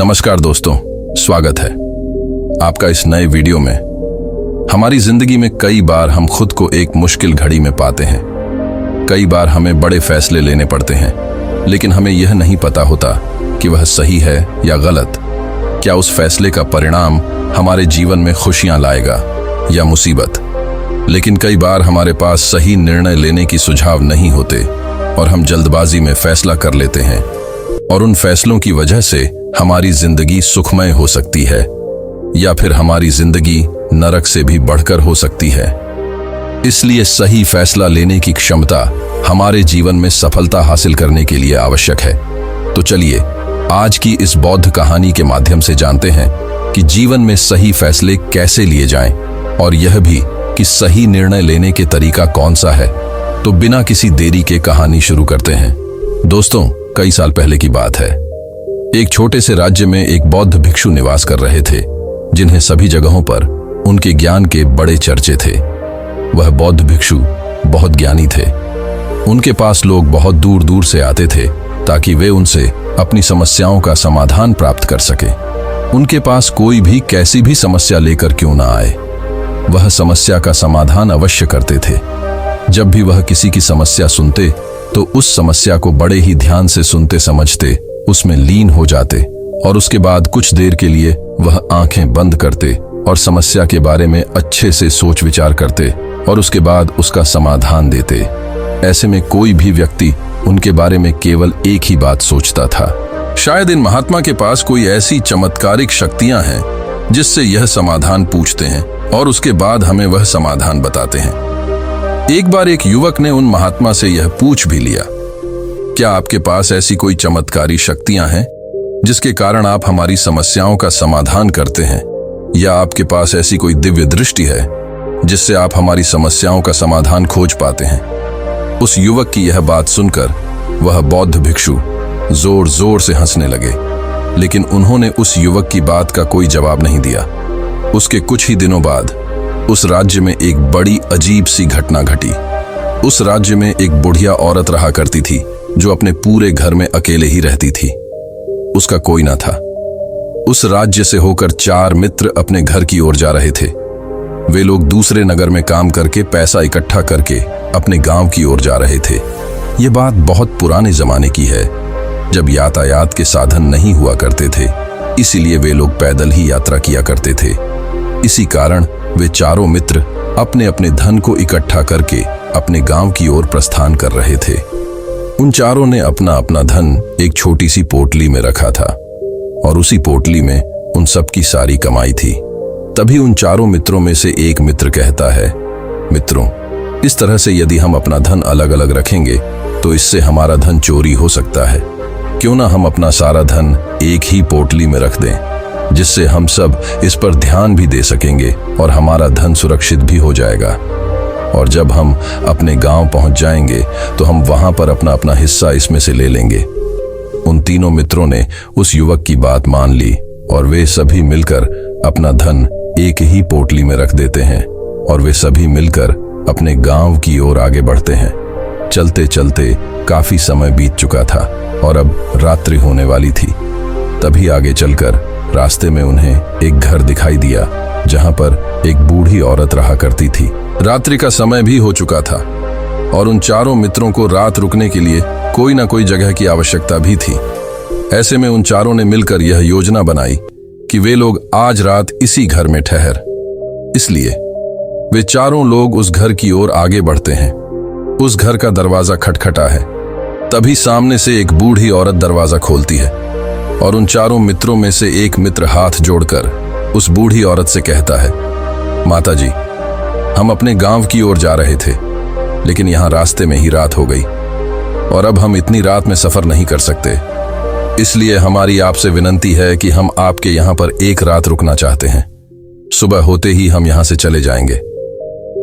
नमस्कार दोस्तों, स्वागत है आपका इस नए वीडियो में। हमारी जिंदगी में कई बार हम खुद को एक मुश्किल घड़ी में पाते हैं। कई बार हमें बड़े फैसले लेने पड़ते हैं, लेकिन हमें यह नहीं पता होता कि वह सही है या गलत। क्या उस फैसले का परिणाम हमारे जीवन में खुशियां लाएगा या मुसीबत। लेकिन कई बार हमारे पास सही निर्णय लेने की सुझाव नहीं होते और हम जल्दबाजी में फैसला कर लेते हैं, और उन फैसलों की वजह से हमारी जिंदगी सुखमय हो सकती है या फिर हमारी जिंदगी नरक से भी बढ़कर हो सकती है। इसलिए सही फैसला लेने की क्षमता हमारे जीवन में सफलता हासिल करने के लिए आवश्यक है। तो चलिए आज की इस बौद्ध कहानी के माध्यम से जानते हैं कि जीवन में सही फैसले कैसे लिए जाएं, और यह भी कि सही निर्णय लेने के तरीका कौन सा है। तो बिना किसी देरी के कहानी शुरू करते हैं। दोस्तों, कई साल पहले की बात है। एक छोटे से राज्य में एक बौद्ध भिक्षु निवास कर रहे थे, जिन्हें सभी जगहों पर उनके ज्ञान के बड़े चर्चे थे। वह बौद्ध भिक्षु बहुत ज्ञानी थे। उनके पास लोग बहुत दूर दूर से आते थे ताकि वे उनसे अपनी समस्याओं का समाधान प्राप्त कर सके। उनके पास कोई भी कैसी भी समस्या लेकर क्यों ना आए, वह समस्या का समाधान अवश्य करते थे। जब भी वह किसी की समस्या सुनते तो उस समस्या को बड़े ही ध्यान से सुनते समझते उसमें लीन हो जाते, और उसके बाद कुछ देर के लिए वह आंखें बंद करते और समस्या के बारे में अच्छे से सोच विचार करते और उसके बाद उसका समाधान देते। ऐसे में कोई भी व्यक्ति उनके बारे में केवल एक ही बात सोचता था, शायद इन महात्मा के पास कोई ऐसी चमत्कारिक शक्तियां हैं जिससे यह समाधान पूछते हैं और उसके बाद हमें वह समाधान बताते हैं। एक बार एक युवक ने उन महात्मा से यह पूछ भी लिया, क्या आपके पास ऐसी कोई चमत्कारी शक्तियां हैं जिसके कारण आप हमारी समस्याओं का समाधान करते हैं, या आपके पास ऐसी कोई दिव्य दृष्टि है जिससे आप हमारी समस्याओं का समाधान खोज पाते हैं। उस युवक की यह बात सुनकर वह बौद्ध भिक्षु जोर जोर से हंसने लगे, लेकिन उन्होंने उस युवक की बात का कोई जवाब नहीं दिया। उसके कुछ ही दिनों बाद उस राज्य में एक बड़ी अजीब सी घटना घटी। उस राज्य में एक बुढ़िया औरत रहा करती थी जो अपने पूरे घर में अकेले ही रहती थी। उसका कोई ना था। उस राज्य से होकर 4 मित्र अपने घर की ओर जा रहे थे। वे लोग दूसरे नगर में काम करके पैसा इकट्ठा करके अपने गांव की ओर जा रहे थे। ये बात बहुत पुराने जमाने की है, जब यातायात के साधन नहीं हुआ करते थे, इसीलिए वे लोग पैदल ही यात्रा किया करते थे। इसी कारण वे चारों मित्र अपने अपने धन को इकट्ठा करके अपने गांव की ओर प्रस्थान कर रहे थे। उन चारों ने अपना अपना धन एक छोटी सी पोटली में रखा था, और उसी पोटली में उन सब की सारी कमाई थी। तभी उन चारों मित्रों में से एक मित्र कहता है, मित्रों, इस तरह से यदि हम अपना धन अलग अलग रखेंगे तो इससे हमारा धन चोरी हो सकता है। क्यों ना हम अपना सारा धन एक ही पोटली में रख दें, जिससे हम सब इस पर ध्यान भी दे सकेंगे और हमारा धन सुरक्षित भी हो जाएगा। और जब हम अपने गांव पहुंच जाएंगे तो हम वहां पर अपना अपना हिस्सा इसमें से ले लेंगे। उन तीनों मित्रों ने उस युवक की बात मान ली और वे सभी मिलकर अपना धन एक ही पोटली में रख देते हैं, और वे सभी मिलकर अपने गांव की ओर आगे बढ़ते हैं। चलते चलते काफी समय बीत चुका था और अब रात्रि होने वाली थी। तभी आगे चलकर रास्ते में उन्हें एक घर दिखाई दिया जहां पर एक बूढ़ी औरत रहा करती थी। रात्रि का समय भी हो चुका था और उन चारों मित्रों को रात रुकने के लिए कोई ना कोई जगह की आवश्यकता भी थी। ऐसे में उन चारों ने मिलकर यह योजना बनाई कि वे लोग आज रात इसी घर में ठहर। इसलिए वे चारों लोग उस घर की ओर आगे बढ़ते हैं। उस घर का दरवाजा खटखटा है। तभी सामने से एक बूढ़ी औरत दरवाजा खोलती है और उन चारों मित्रों में से एक मित्र हाथ जोड़कर उस बूढ़ी औरत से कहता है, माता जी, हम अपने गांव की ओर जा रहे थे, लेकिन यहाँ रास्ते में ही रात हो गई और अब हम इतनी रात में सफर नहीं कर सकते। इसलिए हमारी आपसे विनंती है कि हम आपके यहाँ पर एक रात रुकना चाहते हैं। सुबह होते ही हम यहाँ से चले जाएंगे।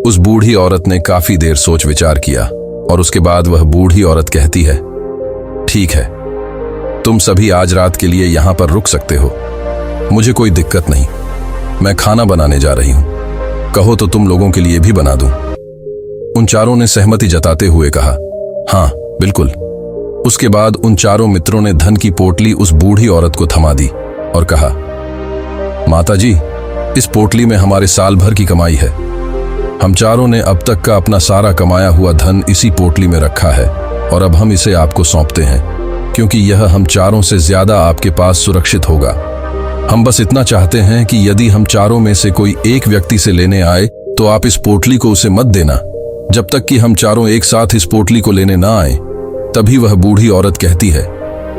उस बूढ़ी औरत ने काफी देर सोच विचार किया और उसके बाद वह बूढ़ी औरत कहती है, ठीक है, तुम सभी आज रात के लिए यहाँ पर रुक सकते हो, मुझे कोई दिक्कत नहीं। मैं खाना बनाने जा रही हूँ, कहो तो तुम लोगों के लिए भी बना दूं। उन चारों ने सहमति जताते हुए कहा, हाँ बिल्कुल। उसके बाद उन चारों मित्रों ने धन की पोटली उस बूढ़ी औरत को थमा दी और कहा, माताजी, इस पोटली में हमारे साल भर की कमाई है। हम चारों ने अब तक का अपना सारा कमाया हुआ धन इसी पोटली में रखा है और अब हम इसे आपको सौंपते हैं, क्योंकि यह हम चारों से ज्यादा आपके पास सुरक्षित होगा। हम बस इतना चाहते हैं कि यदि हम चारों में से कोई एक व्यक्ति से लेने आए तो आप इस पोटली को उसे मत देना जब तक कि हम चारों एक साथ इस पोटली को लेने ना आए। तभी वह बूढ़ी औरत कहती है,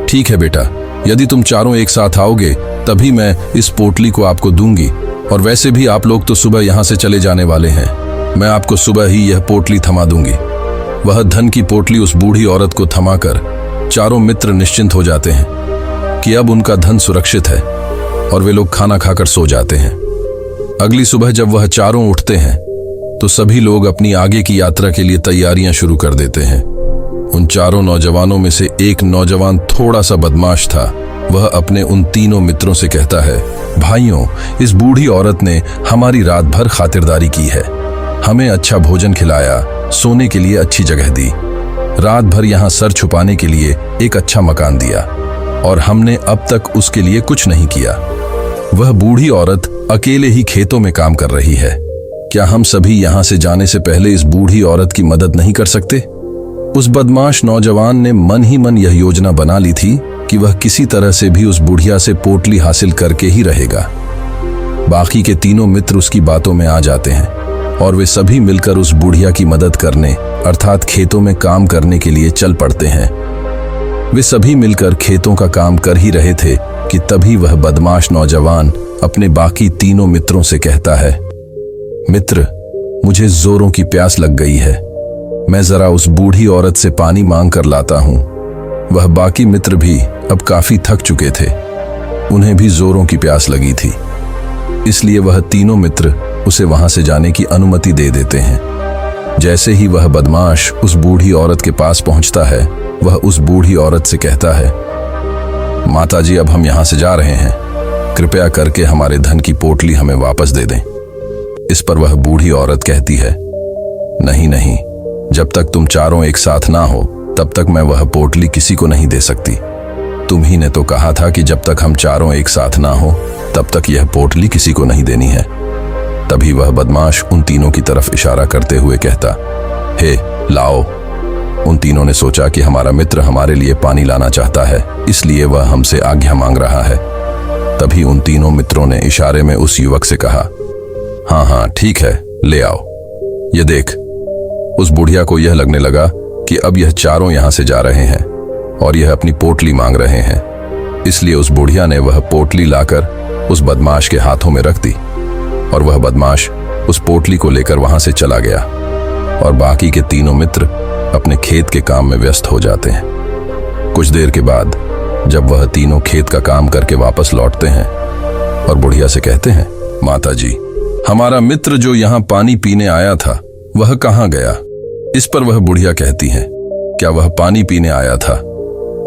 ठीक है बेटा, यदि तुम चारों एक साथ आओगे तभी मैं इस पोटली को आपको दूंगी, और वैसे भी आप लोग तो सुबह यहाँ से चले जाने वाले हैं। मैं आपको सुबह ही यह पोटली थमा दूंगी। वह धन की पोटली उस बूढ़ी औरत को थमाकर चारों मित्र निश्चिंत हो जाते हैं कि अब उनका धन सुरक्षित है, और वे लोग खाना खाकर सो जाते हैं। अगली सुबह जब वह चारों उठते हैं तो सभी लोग अपनी आगे की यात्रा के लिए तैयारियां शुरू कर देते हैं। उन चारों नौजवानों में से एक नौजवान थोड़ा सा बदमाश था। वह अपने उन तीनों मित्रों से कहता है, भाइयों, इस बूढ़ी औरत ने हमारी रात भर खातिरदारी की है, हमें अच्छा भोजन खिलाया, सोने के लिए अच्छी जगह दी, रात भर यहाँ सर छुपाने के लिए एक अच्छा मकान दिया, और हमने अब तक उसके लिए कुछ नहीं किया। वह बूढ़ी औरत अकेले ही खेतों में काम कर रही है। क्या हम सभी यहाँ से जाने से पहले इस बूढ़ी औरत की मदद नहीं कर सकते? उस बदमाश नौजवान ने मन ही मन यह योजना बना ली थी कि वह किसी तरह से भी उस बुढ़िया से पोटली हासिल करके ही रहेगा। बाकी के तीनों मित्र उसकी बातों में आ जाते हैं और वे सभी मिलकर उस बुढ़िया की मदद करने अर्थात खेतों में काम करने के लिए चल पड़ते हैं। वे सभी मिलकर खेतों का काम कर ही रहे थे कि तभी वह बदमाश नौजवान अपने बाकी तीनों मित्रों से कहता है, मित्र, मुझे जोरों की प्यास लग गई है, मैं जरा उस बूढ़ी औरत से पानी मांग कर लाता हूं। वह बाकी मित्र भी अब काफी थक चुके थे, उन्हें भी जोरों की प्यास लगी थी, इसलिए वह तीनों मित्र उसे वहां से जाने की अनुमति दे देते हैं। जैसे ही वह बदमाश उस बूढ़ी औरत के पास पहुंचता है, वह उस बूढ़ी औरत से कहता है, माताजी, अब हम यहां से जा रहे हैं, कृपया करके हमारे धन की पोटली हमें वापस दे दें। इस पर वह बूढ़ी औरत कहती है, नहीं नहीं, जब तक तुम चारों एक साथ ना हो तब तक मैं वह पोटली किसी को नहीं दे सकती। तुम ही ने तो कहा था कि जब तक हम चारों एक साथ ना हो तब तक यह पोटली किसी को नहीं देनी है। तभी वह बदमाश उन तीनों की तरफ इशारा करते हुए कहता, हे लाओ। उन तीनों ने सोचा कि हमारा मित्र हमारे लिए पानी लाना चाहता है, इसलिए वह हमसे आज्ञा मांग रहा है। तभी उन तीनों मित्रों ने इशारे में उस युवक से कहा, हाँ हाँ ठीक है, ले आओ। ये देख। उस बुढ़िया को यह लगने लगा कि अब यह चारों यहां से जा रहे हैं और यह अपनी पोटली मांग रहे हैं, इसलिए उस बुढ़िया ने वह पोटली लाकर उस बदमाश के हाथों में रख दी और वह बदमाश उस पोटली को लेकर वहां से चला गया और बाकी के तीनों मित्र अपने खेत के काम में व्यस्त हो जाते हैं। कुछ देर के बाद जब वह तीनों खेत का काम करके वापस लौटते हैं और बुढ़िया से कहते हैं, माताजी, हमारा मित्र जो यहाँ पानी पीने आया था वह कहाँ गया? इस पर वह बुढ़िया कहती है, क्या वह पानी पीने आया था?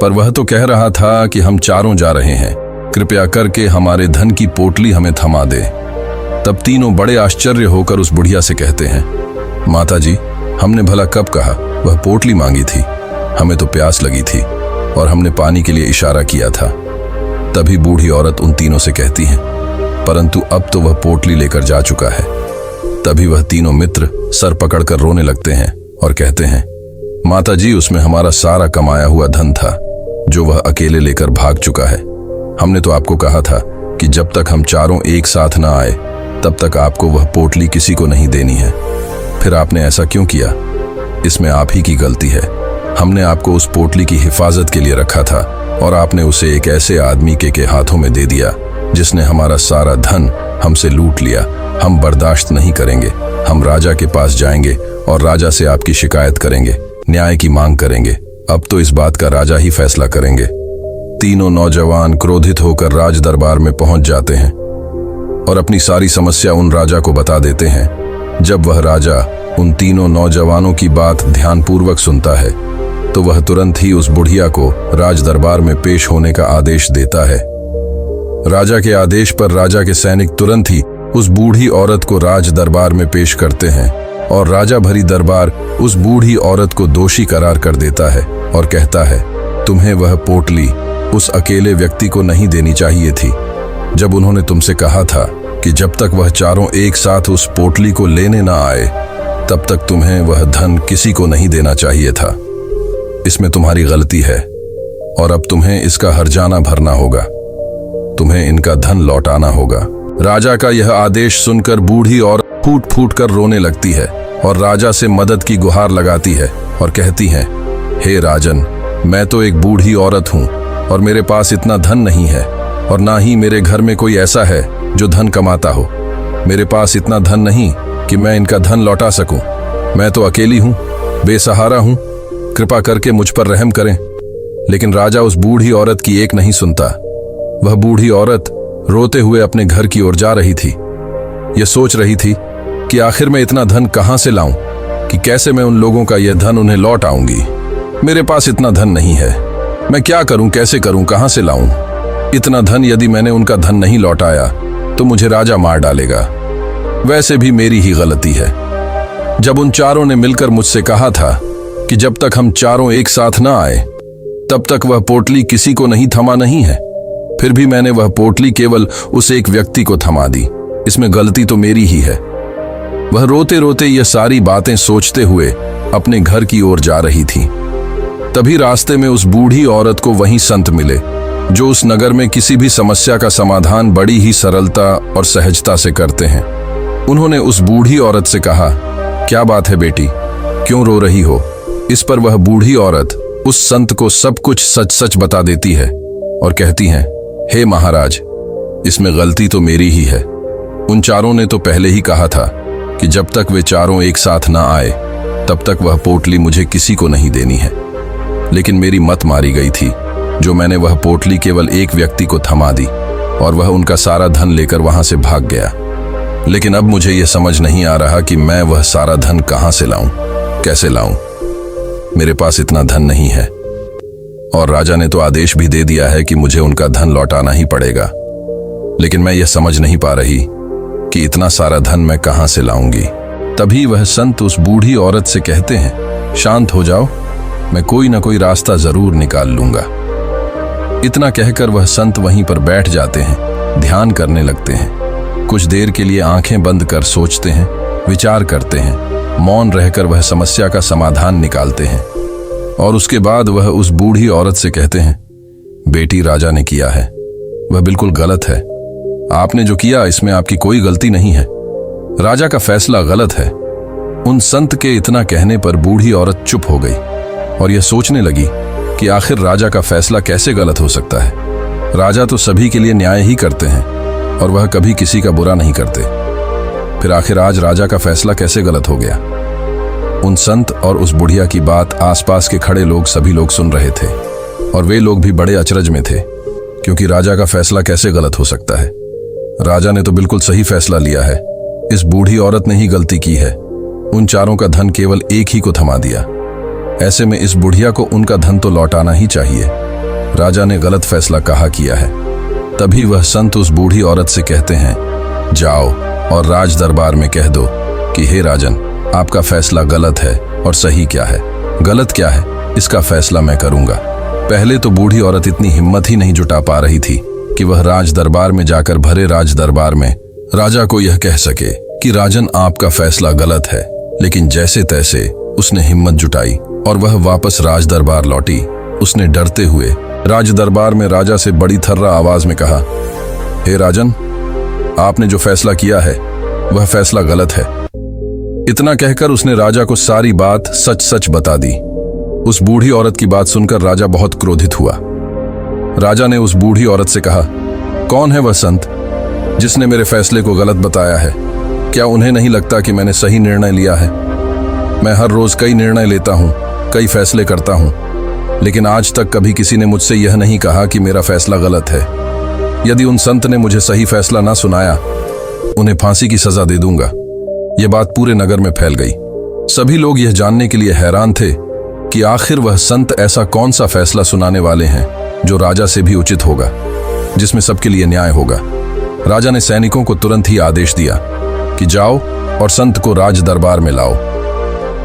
पर वह तो कह रहा था कि हम चारों जा रहे हैं, कृपया करके हमारे धन की पोटली हमें थमा दे। तब तीनों बड़े आश्चर्य होकर उस बुढ़िया से कहते हैं, माताजी, हमने भला कब कहा? वह पोटली मांगी थी, हमें तो प्यास लगी थी और हमने पानी के लिए इशारा किया था। तभी बूढ़ी औरत उन तीनों से कहती है, परंतु अब तो वह पोटली लेकर जा चुका है। तभी वह तीनों मित्र सर पकड़कर रोने लगते हैं और कहते हैं, माताजी, उसमें हमारा सारा कमाया हुआ धन था जो वह अकेले लेकर भाग चुका है। हमने तो आपको कहा था कि जब तक हम चारों एक साथ ना आए तब तक आपको वह पोटली किसी को नहीं देनी है। फिर आपने ऐसा क्यों किया? इसमें आप ही की गलती है। हमने आपको उस पोटली की हिफाजत के लिए रखा था और आपने उसे एक ऐसे आदमी के हाथों में दे दिया जिसने हमारा सारा धन हमसे लूट लिया। हम बर्दाश्त नहीं करेंगे। हम राजा के पास जाएंगे और राजा से आपकी शिकायत करेंगे, न्याय की मांग करेंगे। अब तो इस बात का राजा ही फैसला करेंगे। तीनों नौजवान क्रोधित होकर राज दरबार में पहुंच जाते हैं और अपनी सारी समस्या उन राजा को बता देते हैं। जब वह राजा उन तीनों नौजवानों की बात ध्यानपूर्वक सुनता है तो वह तुरंत ही उस बुढ़िया को राज दरबार में पेश होने का आदेश देता है। राजा के आदेश पर राजा के सैनिक तुरंत ही उस बूढ़ी औरत को राज दरबार में पेश करते हैं और राजा भरी दरबार उस बूढ़ी औरत को दोषी करार कर देता है और कहता है, तुम्हें वह पोटली उस अकेले व्यक्ति को नहीं देनी चाहिए थी जब उन्होंने तुमसे कहा था कि जब तक वह चारों एक साथ उस पोटली को लेने ना आए तब तक तुम्हें वह धन किसी को नहीं देना चाहिए था। इसमें तुम्हारी गलती है और अब तुम्हें इसका हर्जाना भरना होगा। तुम्हें इनका धन लौटाना होगा। राजा का यह आदेश सुनकर बूढ़ी औरत फूट फूट कर रोने लगती है और राजा से मदद की गुहार लगाती है और कहती है, हे राजन, मैं तो एक बूढ़ी औरत हूँ और मेरे पास इतना धन नहीं है और ना ही मेरे घर में कोई ऐसा है जो धन कमाता हो। मेरे पास इतना धन नहीं कि मैं इनका धन लौटा सकूं। मैं तो अकेली हूं, बेसहारा हूं, कृपा करके मुझ पर रहम करें। लेकिन राजा उस बूढ़ी औरत की एक नहीं सुनता। वह बूढ़ी औरत रोते हुए अपने घर की ओर जा रही थी। यह सोच रही थी कि आखिर मैं इतना धन कहां से लाऊं, कि कैसे मैं उन लोगों का यह धन उन्हें लौट आऊंगी। मेरे पास इतना धन नहीं है। मैं क्या करूं, कैसे करूं, कहां से लाऊं? इतना धन यदि मैंने उनका धन नहीं लौटाया तो मुझे राजा मार डालेगा। वैसे भी मेरी ही गलती है। जब उन चारों ने मिलकर मुझसे कहा था कि जब तक हम चारों एक साथ ना आए तब तक वह पोटली किसी को नहीं थमा नहीं है, फिर भी मैंने वह पोटली केवल उस एक व्यक्ति को थमा दी। इसमें गलती तो मेरी ही है। वह रोते रोते ये सारी बातें सोचते हुए अपने घर की ओर जा रही थी। तभी रास्ते में उस बूढ़ी औरत को वहीं संत मिले जो उस नगर में किसी भी समस्या का समाधान बड़ी ही सरलता और सहजता से करते हैं। उन्होंने उस बूढ़ी औरत से कहा, क्या बात है बेटी, क्यों रो रही हो? इस पर वह बूढ़ी औरत उस संत को सब कुछ सच सच बता देती है और कहती है, हे महाराज, इसमें गलती तो मेरी ही है। उन चारों ने तो पहले ही कहा था कि जब तक वे चारों एक साथ ना आए तब तक वह पोटली मुझे किसी को नहीं देनी है। लेकिन मेरी मत मारी गई थी जो मैंने वह पोटली केवल एक व्यक्ति को थमा दी और वह उनका सारा धन लेकर वहां से भाग गया। लेकिन अब मुझे यह समझ नहीं आ रहा कि मैं वह सारा धन कहां से लाऊं, कैसे लाऊं। मेरे पास इतना धन नहीं है और राजा ने तो आदेश भी दे दिया है कि मुझे उनका धन लौटाना ही पड़ेगा। लेकिन मैं यह समझ नहीं पा रही कि इतना सारा धन मैं कहां से लाऊंगी। तभी वह संत उस बूढ़ी औरत से कहते हैं, शांत हो जाओ, मैं कोई ना कोई रास्ता जरूर निकाल लूंगा। इतना कहकर वह संत वहीं पर बैठ जाते हैं, ध्यान करने लगते हैं। कुछ देर के लिए आंखें बंद कर सोचते हैं, विचार करते हैं। मौन रहकर वह समस्या का समाधान निकालते हैं और उसके बाद वह उस बूढ़ी औरत से कहते हैं, बेटी, राजा ने किया है वह बिल्कुल गलत है। आपने जो किया इसमें आपकी कोई गलती नहीं है। राजा का फैसला गलत है। उन संत के इतना कहने पर बूढ़ी औरत चुप हो गई और यह सोचने लगी कि आखिर राजा का फैसला कैसे गलत हो सकता है। राजा तो सभी के लिए न्याय ही करते हैं और वह कभी किसी का बुरा नहीं करते। फिर आखिर आज राजा का फैसला कैसे गलत हो गया? उन संत और उस बुढ़िया की बात आसपास के खड़े लोग सभी लोग सुन रहे थे और वे लोग भी बड़े अचरज में थे, क्योंकि राजा का फैसला कैसे गलत हो सकता है। राजा ने तो बिल्कुल सही फैसला लिया है। इस बूढ़ी औरत ने ही गलती की है। उन चारों का धन केवल एक ही को थमा दिया। ऐसे में इस बुढ़िया को उनका धन तो लौटाना ही चाहिए। राजा ने गलत फैसला कहा किया है। तभी वह संत उस बूढ़ी औरत से कहते हैं, जाओ और राज दरबार में कह दो कि हे राजन, आपका फैसला गलत है और सही क्या है, गलत क्या है, इसका फैसला मैं करूंगा। पहले तो बूढ़ी औरत इतनी हिम्मत ही नहीं जुटा पा रही थी कि वह राज दरबार में जाकर भरे राज दरबार में राजा को यह कह सके कि राजन, आपका फैसला गलत है। लेकिन जैसे तैसे उसने हिम्मत जुटाई और वह वापस राज दरबार लौटी। उसने डरते हुए राज दरबार में राजा से बड़ी थर्रा आवाज में कहा, हे राजन, आपने जो फैसला किया है वह फैसला गलत है। इतना कहकर उसने राजा को सारी बात सच सच बता दी। उस बूढ़ी औरत की बात सुनकर राजा बहुत क्रोधित हुआ। राजा ने उस बूढ़ी औरत से कहा, कौन है वह संत जिसने मेरे फैसले को गलत बताया है? क्या उन्हें नहीं लगता कि मैंने सही निर्णय लिया है? मैं हर रोज कई निर्णय लेता हूँ, कई फैसले करता हूँ, लेकिन आज तक कभी किसी ने मुझसे यह नहीं कहा कि मेरा फैसला गलत है। यदि उन संत ने मुझे सही फैसला ना सुनाया, उन्हें फांसी की सजा दे दूंगा। यह बात पूरे नगर में फैल गई। सभी लोग यह जानने के लिए हैरान थे कि आखिर वह संत ऐसा कौन सा फैसला सुनाने वाले हैं जो राजा से भी उचित होगा, जिसमें सबके लिए न्याय होगा। राजा ने सैनिकों को तुरंत ही आदेश दिया कि जाओ और संत को राज दरबार में लाओ।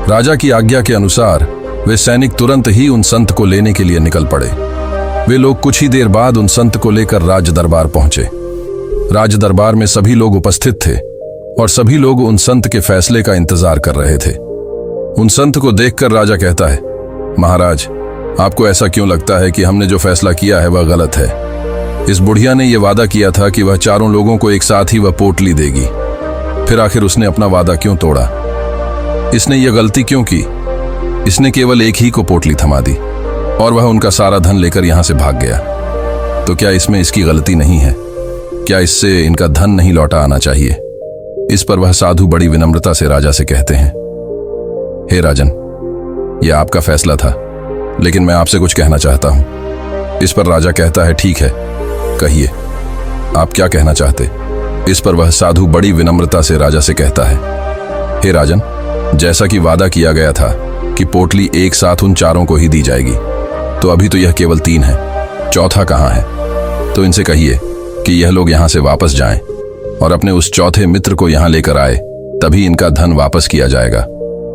राजा की आज्ञा के अनुसार वे सैनिक तुरंत ही उन संत को लेने के लिए निकल पड़े। वे लोग कुछ ही देर बाद उन संत को लेकर राज दरबार पहुंचे। राज दरबार में सभी लोग उपस्थित थे और सभी लोग उन संत के फैसले का इंतजार कर रहे थे। उन संत को देखकर राजा कहता है, महाराज, आपको ऐसा क्यों लगता है कि हमने जो फैसला किया है वह गलत है? इस बुढ़िया ने यह वादा किया था कि वह चारों लोगों को एक साथ ही वह पोटली देगी, फिर आखिर उसने अपना वादा क्यों तोड़ा? इसने यह गलती क्यों की? इसने केवल एक ही को पोटली थमा दी और वह उनका सारा धन लेकर यहां से भाग गया। तो क्या इसमें इसकी गलती नहीं है? क्या इससे इनका धन नहीं लौटा आना चाहिए? इस पर वह साधु बड़ी विनम्रता से राजा से कहते हैं, हे राजन, यह आपका फैसला था, लेकिन मैं आपसे कुछ कहना चाहता हूं। इस पर राजा कहता है, ठीक है, कहिए, आप क्या कहना चाहते? इस पर वह साधु बड़ी विनम्रता से राजा से कहता है, हे राजन, जैसा कि वादा किया गया था कि पोटली एक साथ उन चारों को ही दी जाएगी, तो अभी तो यह केवल 3 है, चौथा कहाँ है? तो इनसे कहिए कि यह लोग यहां से वापस जाएं और अपने उस चौथे मित्र को यहां लेकर आए, तभी इनका धन वापस किया जाएगा।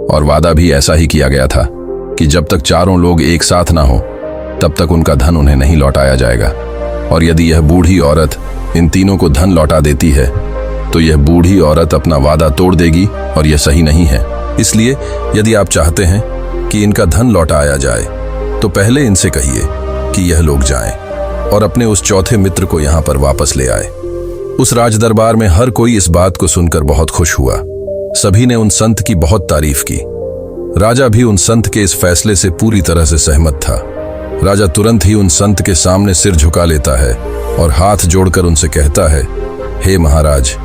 और वादा भी ऐसा ही किया गया था कि जब तक चारों लोग एक साथ ना हो तब तक उनका धन उन्हें नहीं लौटाया जाएगा। और यदि यह बूढ़ी औरत इन तीनों को धन लौटा देती है तो यह बूढ़ी औरत अपना वादा तोड़ देगी और यह सही नहीं है। इसलिए यदि आप चाहते हैं कि इनका धन लौटाया जाए तो पहले इनसे कहिए कि यह लोग जाएं और अपने उस चौथे मित्र को यहां पर वापस ले आए। उस राज दरबार में हर कोई इस बात को सुनकर बहुत खुश हुआ। सभी ने उन संत की बहुत तारीफ की। राजा भी उन संत के इस फैसले से पूरी तरह से सहमत था। राजा तुरंत ही उन संत के सामने सिर झुका लेता है और हाथ जोड़कर उनसे कहता है, हे महाराज,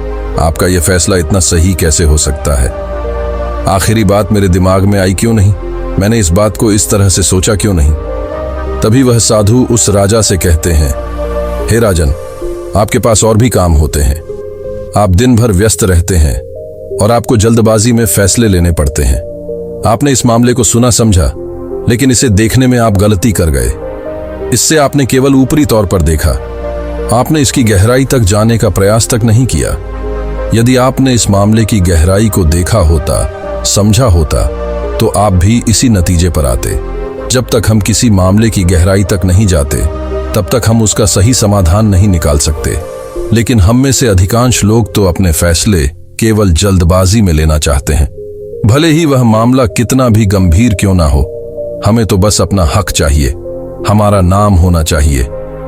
आपका यह फैसला इतना सही कैसे हो सकता है? आखिरी बात मेरे दिमाग में आई क्यों नहीं? मैंने इस बात को इस तरह से सोचा क्यों नहीं? तभी वह साधु उस राजा से कहते हैं, हे राजन, आपके पास और भी काम होते हैं, आप दिन भर व्यस्त रहते हैं और आपको जल्दबाजी में फैसले लेने पड़ते हैं। आपने इस मामले को सुना समझा, लेकिन इसे देखने में आप गलती कर गए। इससे आपने केवल ऊपरी तौर पर देखा, आपने इसकी गहराई तक जाने का प्रयास तक नहीं किया। यदि आपने इस मामले की गहराई को देखा होता, समझा होता, तो आप भी इसी नतीजे पर आते। जब तक हम किसी मामले की गहराई तक नहीं जाते, तब तक हम उसका सही समाधान नहीं निकाल सकते। लेकिन हम में से अधिकांश लोग तो अपने फैसले केवल जल्दबाजी में लेना चाहते हैं, भले ही वह मामला कितना भी गंभीर क्यों ना हो। हमें तो बस अपना हक चाहिए, हमारा नाम होना चाहिए,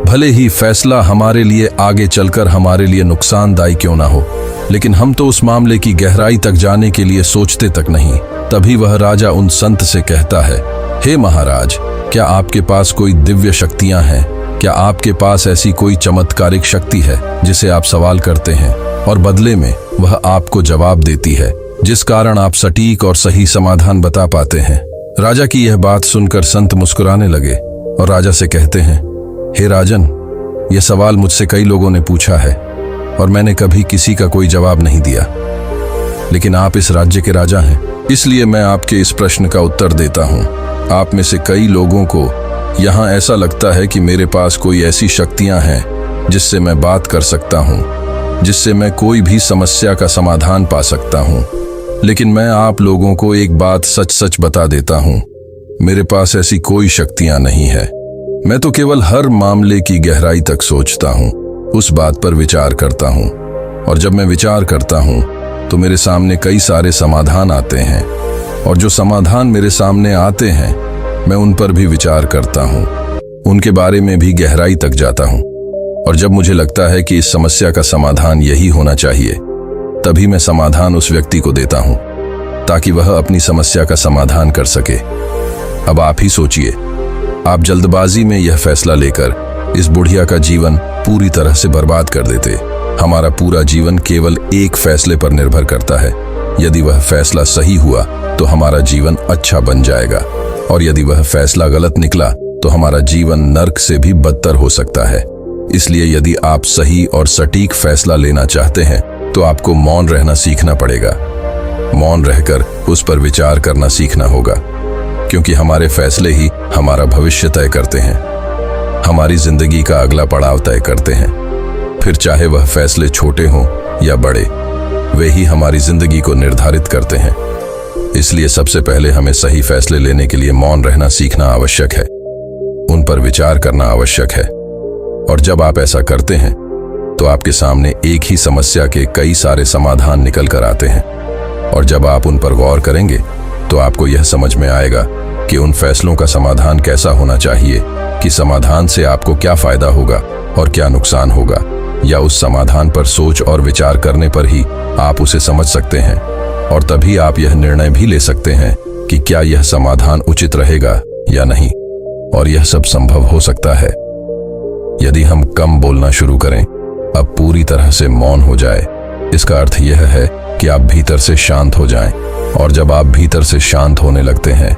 भले ही फैसला हमारे लिए आगे चलकर हमारे लिए नुकसानदायी क्यों ना हो। लेकिन हम तो उस मामले की गहराई तक जाने के लिए सोचते तक नहीं। तभी वह राजा उन संत से कहता है, हे महाराज, क्या आपके पास कोई दिव्य शक्तियां हैं? क्या आपके पास ऐसी कोई चमत्कारिक शक्ति है जिसे आप सवाल करते हैं और बदले में वह आपको जवाब देती है, जिस कारण आप सटीक और सही समाधान बता पाते हैं? राजा की यह बात सुनकर संत मुस्कुराने लगे और राजा से कहते हैं, हे राजन, यह सवाल मुझसे कई लोगों ने पूछा है और मैंने कभी किसी का कोई जवाब नहीं दिया, लेकिन आप इस राज्य के राजा हैं, इसलिए मैं आपके इस प्रश्न का उत्तर देता हूं। आप में से कई लोगों को यहाँ ऐसा लगता है कि मेरे पास कोई ऐसी शक्तियां हैं जिससे मैं बात कर सकता हूँ, जिससे मैं कोई भी समस्या का समाधान पा सकता हूँ। लेकिन मैं आप लोगों को एक बात सच सच बता देता हूँ, मेरे पास ऐसी कोई शक्तियां नहीं है। मैं तो केवल हर मामले की गहराई तक सोचता हूँ, उस बात पर विचार करता हूँ, और जब मैं विचार करता हूँ तो मेरे सामने कई सारे समाधान आते हैं, और जो समाधान मेरे सामने आते हैं मैं उन पर भी विचार करता हूँ, उनके बारे में भी गहराई तक जाता हूँ। और जब मुझे लगता है कि इस समस्या का समाधान यही होना चाहिए, तभी मैं समाधान उस व्यक्ति को देता हूँ ताकि वह अपनी समस्या का समाधान कर सके। अब आप ही सोचिए, आप जल्दबाजी में यह फैसला लेकर इस बुढ़िया का जीवन पूरी तरह से बर्बाद कर देते। हमारा पूरा जीवन केवल एक फैसले पर निर्भर करता है। यदि वह फैसला सही हुआ तो हमारा जीवन अच्छा बन जाएगा, और यदि वह फैसला गलत निकला तो हमारा जीवन नर्क से भी बदतर हो सकता है। इसलिए यदि आप सही और सटीक फैसला लेना चाहते हैं तो आपको मौन रहना सीखना पड़ेगा। मौन रहकर उस पर विचार करना सीखना होगा, क्योंकि हमारे फैसले ही हमारा भविष्य तय करते हैं, हमारी जिंदगी का अगला पड़ाव तय करते हैं। फिर चाहे वह फैसले छोटे हों या बड़े, वे ही हमारी जिंदगी को निर्धारित करते हैं। इसलिए सबसे पहले हमें सही फैसले लेने के लिए मौन रहना सीखना आवश्यक है, उन पर विचार करना आवश्यक है। और जब आप ऐसा करते हैं तो आपके सामने एक ही समस्या के कई सारे समाधान निकल कर आते हैं। और जब आप उन पर गौर करेंगे तो आपको यह समझ में आएगा कि उन फैसलों का समाधान कैसा होना चाहिए, कि समाधान से आपको क्या फायदा होगा और क्या नुकसान होगा, या उस समाधान पर सोच और विचार करने पर ही आप उसे समझ सकते हैं। और तभी आप यह निर्णय भी ले सकते हैं कि क्या यह समाधान उचित रहेगा या नहीं। और यह सब संभव हो सकता है यदि हम कम बोलना शुरू करें, अब पूरी तरह से मौन हो जाए। इसका अर्थ यह है कि आप भीतर से शांत हो जाएं। और जब आप भीतर से शांत होने लगते हैं